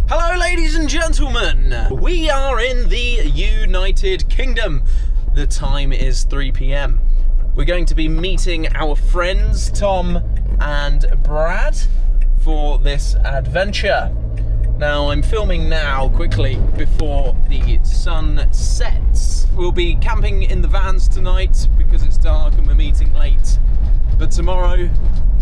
Hello ladies and gentlemen, we are in the United Kingdom. The time is 3 p.m. We're going to be meeting our friends Tom and Brad for this adventure. Now I'm filming now quickly before the sun sets. We'll be camping in the vans tonight because it's dark and we're meeting late. But tomorrow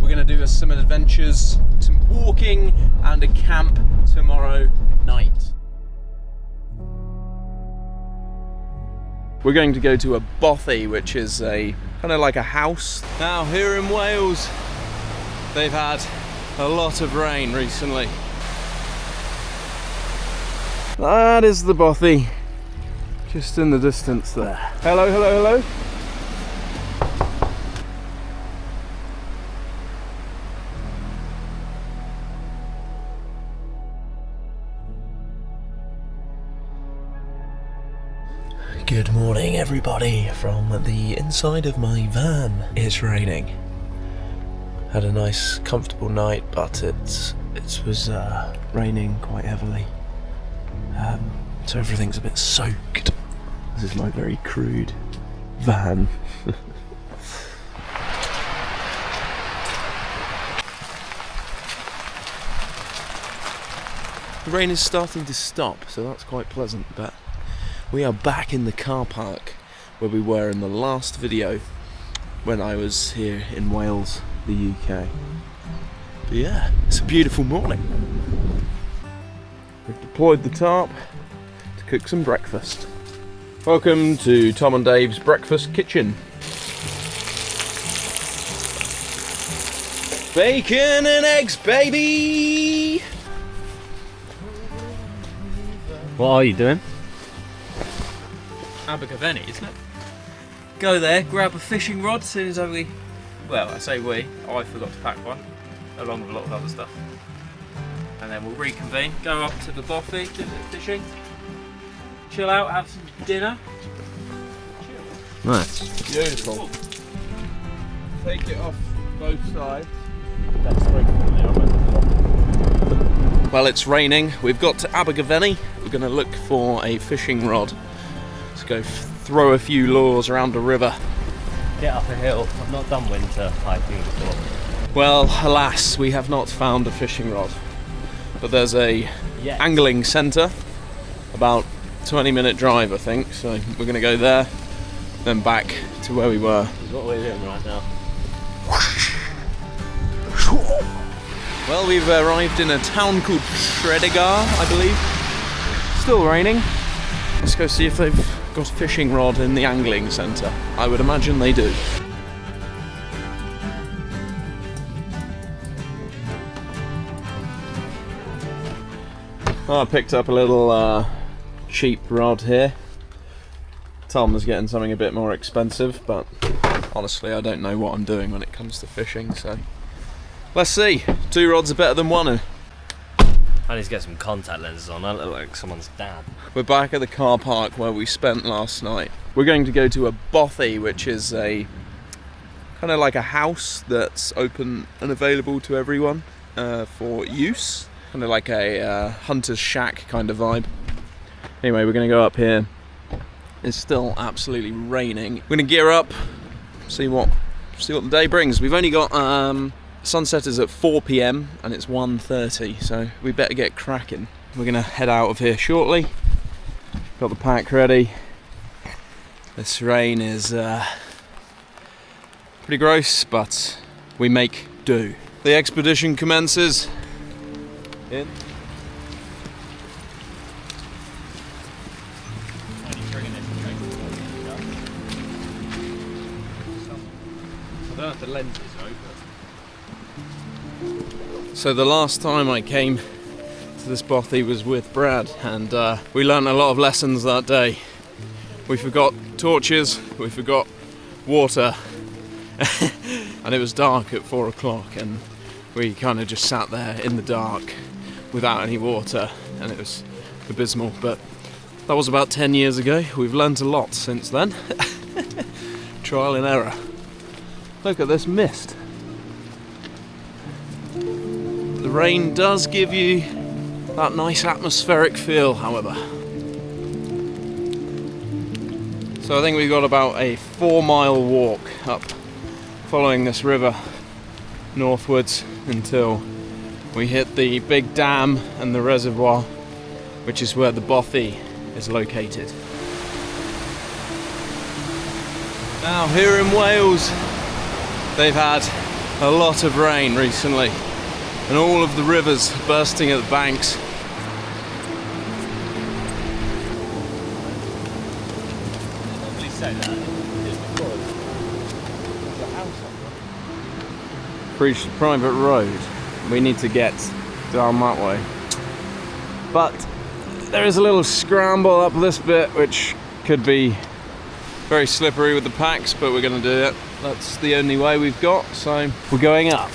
we're going to do some adventures, some walking and a camp tomorrow night. We're going to go to a bothy, which is a kind of like a house. Now here in Wales, they've had a lot of rain recently. That is the bothy, just in the distance there. Hello, hello, hello. Good morning everybody from the inside of my van. It's raining. Had a nice comfortable night, but it was raining quite heavily. So everything's a bit soaked. This is my very crude van. The rain is starting to stop, so that's quite pleasant, but we are back in the car park where we were in the last video when I was here in Wales, the UK. But yeah, it's a beautiful morning. We've deployed the tarp to cook some breakfast. Welcome to Tom and Dave's breakfast kitchen. Bacon and eggs, baby! What are you doing? Abergavenny, isn't it? Go there, grab a fishing rod as soon as I forgot to pack one, along with a lot of other stuff. And then we'll reconvene, go up to the Bothy, do a bit of fishing, chill out, have some dinner. Nice. Beautiful. Take it off both sides. Well, it's raining. We've got to Abergavenny. We're going to look for a fishing rod. Let's go throw a few lures around the river. Get up a hill. I've not done winter hiking before. Well, alas, we have not found a fishing rod. But there's a angling centre, about 20-minute drive I think, so we're going to go there, then back to where we were. This is what we're doing right now. Well, we've arrived in a town called Tredegar, I believe. Still raining. Let's go see if they've got a fishing rod in the angling centre. I would imagine they do. I picked up a little cheap rod here. Tom was getting something a bit more expensive, but honestly I don't know what I'm doing when it comes to fishing, so let's see. 2 rods are better than 1. I need to get some contact lenses on. I look like someone's dad. We're back at the car park where we spent last night. We're going to go to a bothy, which is a kind of like a house that's open and available to everyone for use. Kind of like a hunter's shack kind of vibe. Anyway, we're going to go up here. It's still absolutely raining. We're going to gear up, see what the day brings. We've only got sunset is at 4 p.m. and it's 1:30, so we better get cracking. We're going to head out of here shortly. Got the pack ready. This rain is pretty gross, but we make do. The expedition commences in. I don't know if the lens is open. So the last time I came to this bothy was with Brad, and we learned a lot of lessons that day. We forgot torches, we forgot water, and it was dark at 4 o'clock, and we kind of just sat there in the dark without any water, and it was abysmal. But that was about 10 years ago. We've learnt a lot since then. Trial and error. Look at this mist. The rain does give you that nice atmospheric feel, however. So I think we've got about a 4-mile walk up following this river northwards until we hit the big dam and the reservoir, which is where the Bothy is located. Now here in Wales, they've had a lot of rain recently and all of the rivers bursting at the banks. Reached a private road. We need to get down that way. But there is a little scramble up this bit which could be very slippery with the packs, but we're going to do it. That's the only way we've got, so we're going up.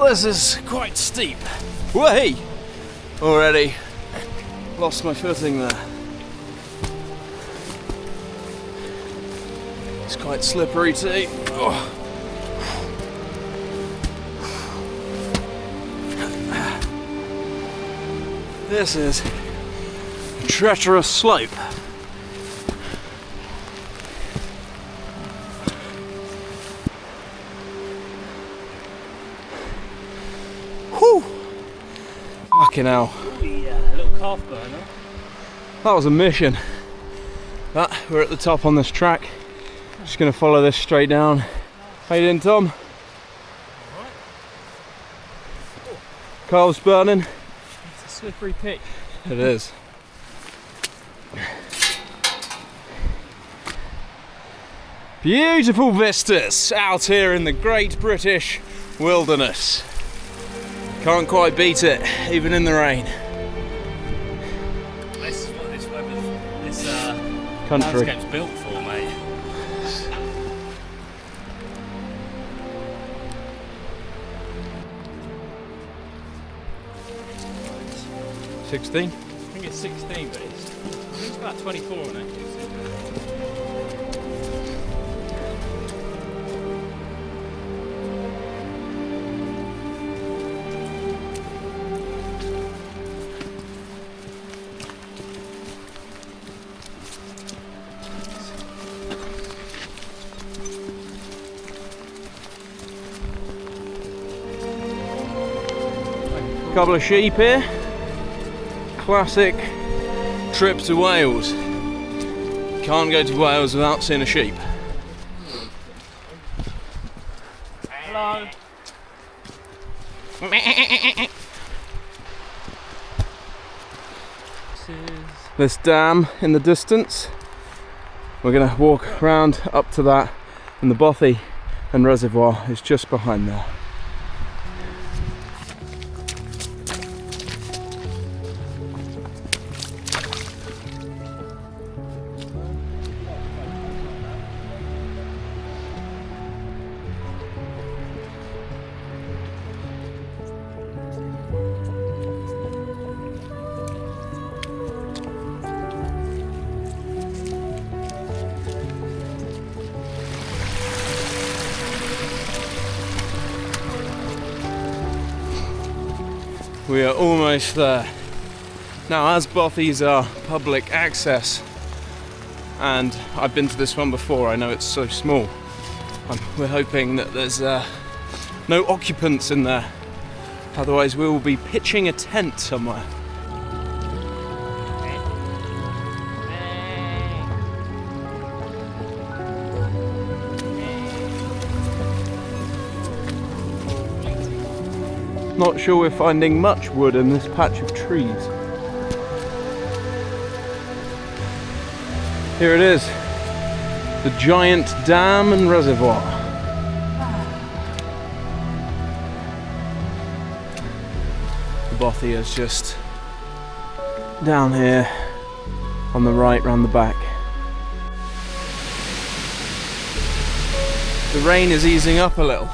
This is quite steep. Way! Already lost my footing there. It's quite slippery too. Oh. This is a treacherous slope. Whew! Fucking hell. Yeah, a little calf burner. That was a mission. But we're at the top on this track. Just gonna follow this straight down. How you doing, Tom? Alright. Calves burning. It's a slippery pitch. It is. Beautiful vistas out here in the great British wilderness. Can't quite beat it, even in the rain. This is what this Country. landscape's built for, mate. 16? I think it's 16, but it's about 24 on it. Couple of sheep here. Classic trip to Wales. Can't go to Wales without seeing a sheep. Hello. This dam in the distance. We're gonna walk round up to that, and the Bothy and reservoir is just behind there. We are almost there. Now, as Bothy's are public access, and I've been to this one before, I know it's so small, we're hoping that there's no occupants in there. Otherwise we will be pitching a tent somewhere. Not sure we're finding much wood in this patch of trees. Here it is, the giant dam and reservoir. The Bothy is just down here on the right, round the back. The rain is easing up a little.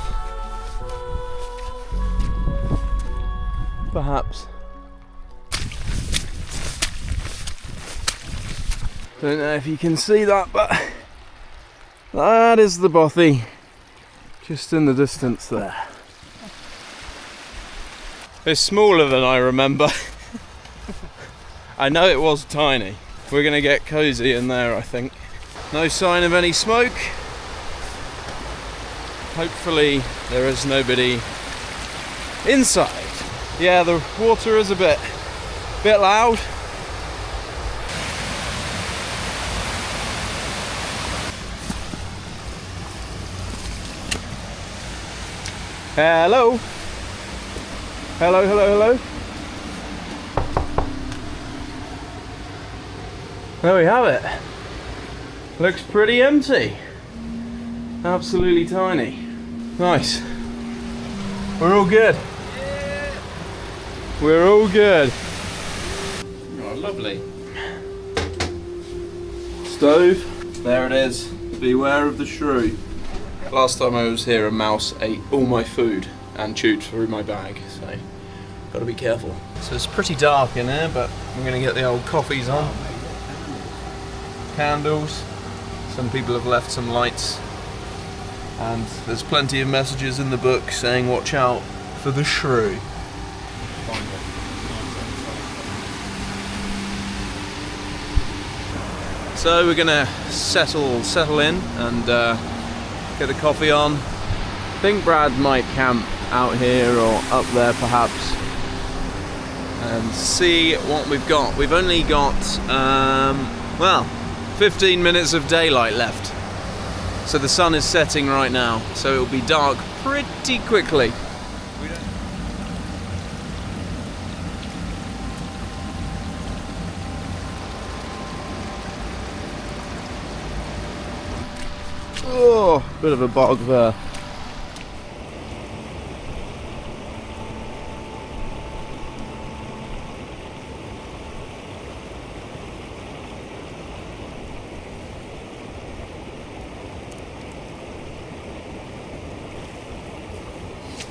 Perhaps. Don't know if you can see that, but that is the Bothy, just in the distance there. It's smaller than I remember. I know it was tiny. We're gonna get cozy in there, I think. No sign of any smoke. Hopefully there is nobody inside. Yeah, the water is a bit loud. Hello. Hello, hello, hello. There we have it. Looks pretty empty. Absolutely tiny. Nice. We're all good. We're all good. Oh, lovely. Stove. There it is. Beware of the shrew. Last time I was here, a mouse ate all my food and chewed through my bag, so gotta be careful. So it's pretty dark in here, but I'm gonna get the old coffees on. Candles. Some people have left some lights. And there's plenty of messages in the book saying watch out for the shrew. So we're gonna settle in and get the coffee on. I think Brad might camp out here or up there perhaps and see what we've got. We've only got, well, 15 minutes of daylight left. So the sun is setting right now, so it'll be dark pretty quickly. Oh, bit of a bog there.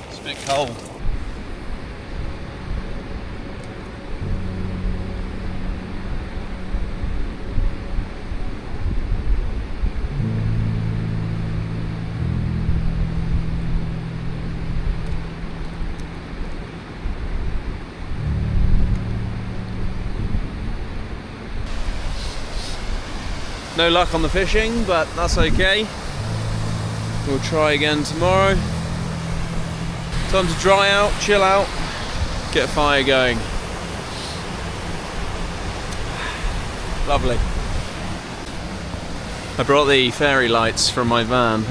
It's a bit cold. No luck on the fishing, but that's okay. We'll try again tomorrow. Time to dry out, chill out, get a fire going. Lovely. I brought the fairy lights from my van.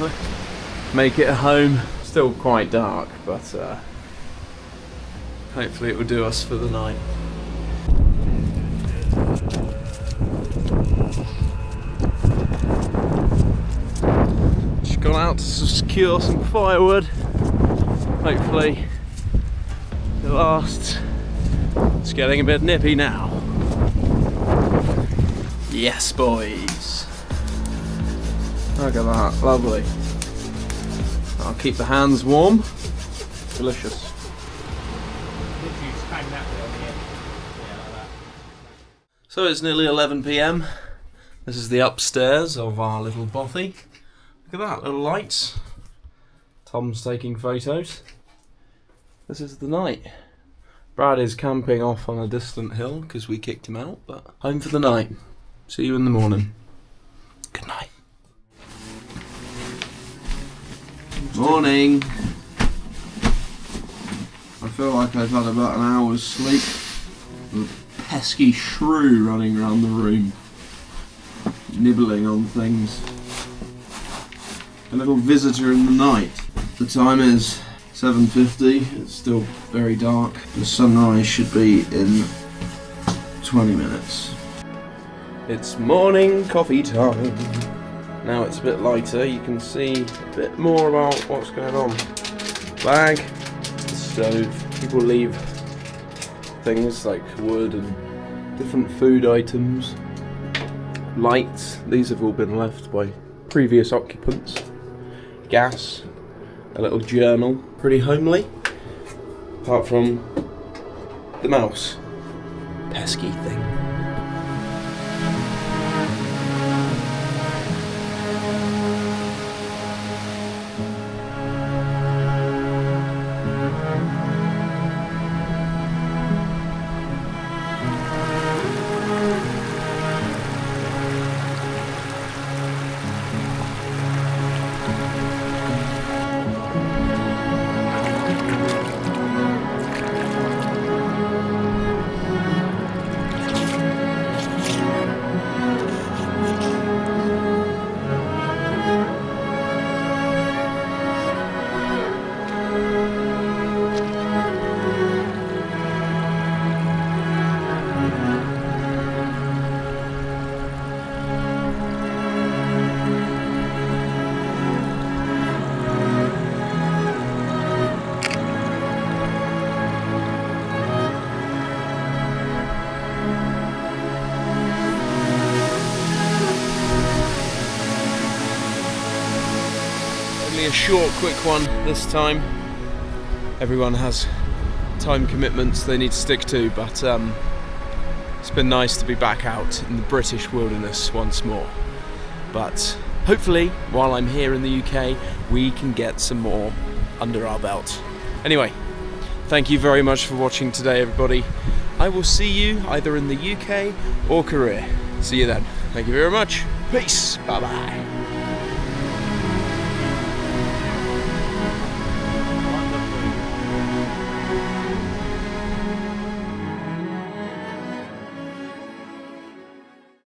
Make it a home. Still quite dark, but hopefully it will do us for the night. Gone out to secure some firewood. Hopefully it lasts. It's getting a bit nippy now. Yes, boys. Look at that, lovely. I'll keep the hands warm. Delicious. So it's nearly 11 PM. This is the upstairs of our little bothy. Look at that, little lights. Tom's taking photos. This is the night. Brad is camping off on a distant hill because we kicked him out, but home for the night. See you in the morning. Good night. Morning. I feel like I've had about an hour's sleep. With a pesky shrew running around the room, nibbling on things. A little visitor in the night. The time is 7:50, it's still very dark. The sunrise should be in 20 minutes. It's morning coffee time. Now it's a bit lighter, you can see a bit more about what's going on. Bag, the stove, people leave things like wood and different food items. Lights, these have all been left by previous occupants. Gas, a little journal, pretty homely, apart from the mouse. Pesky thing. only a short, quick one this time. Everyone has time commitments they need to stick to, but it's been nice to be back out in the British wilderness once more. But hopefully, while I'm here in the UK, we can get some more under our belt. Anyway, thank you very much for watching today, everybody. I will see you either in the UK or Korea. See you then. Thank you very much. Peace. Bye-bye.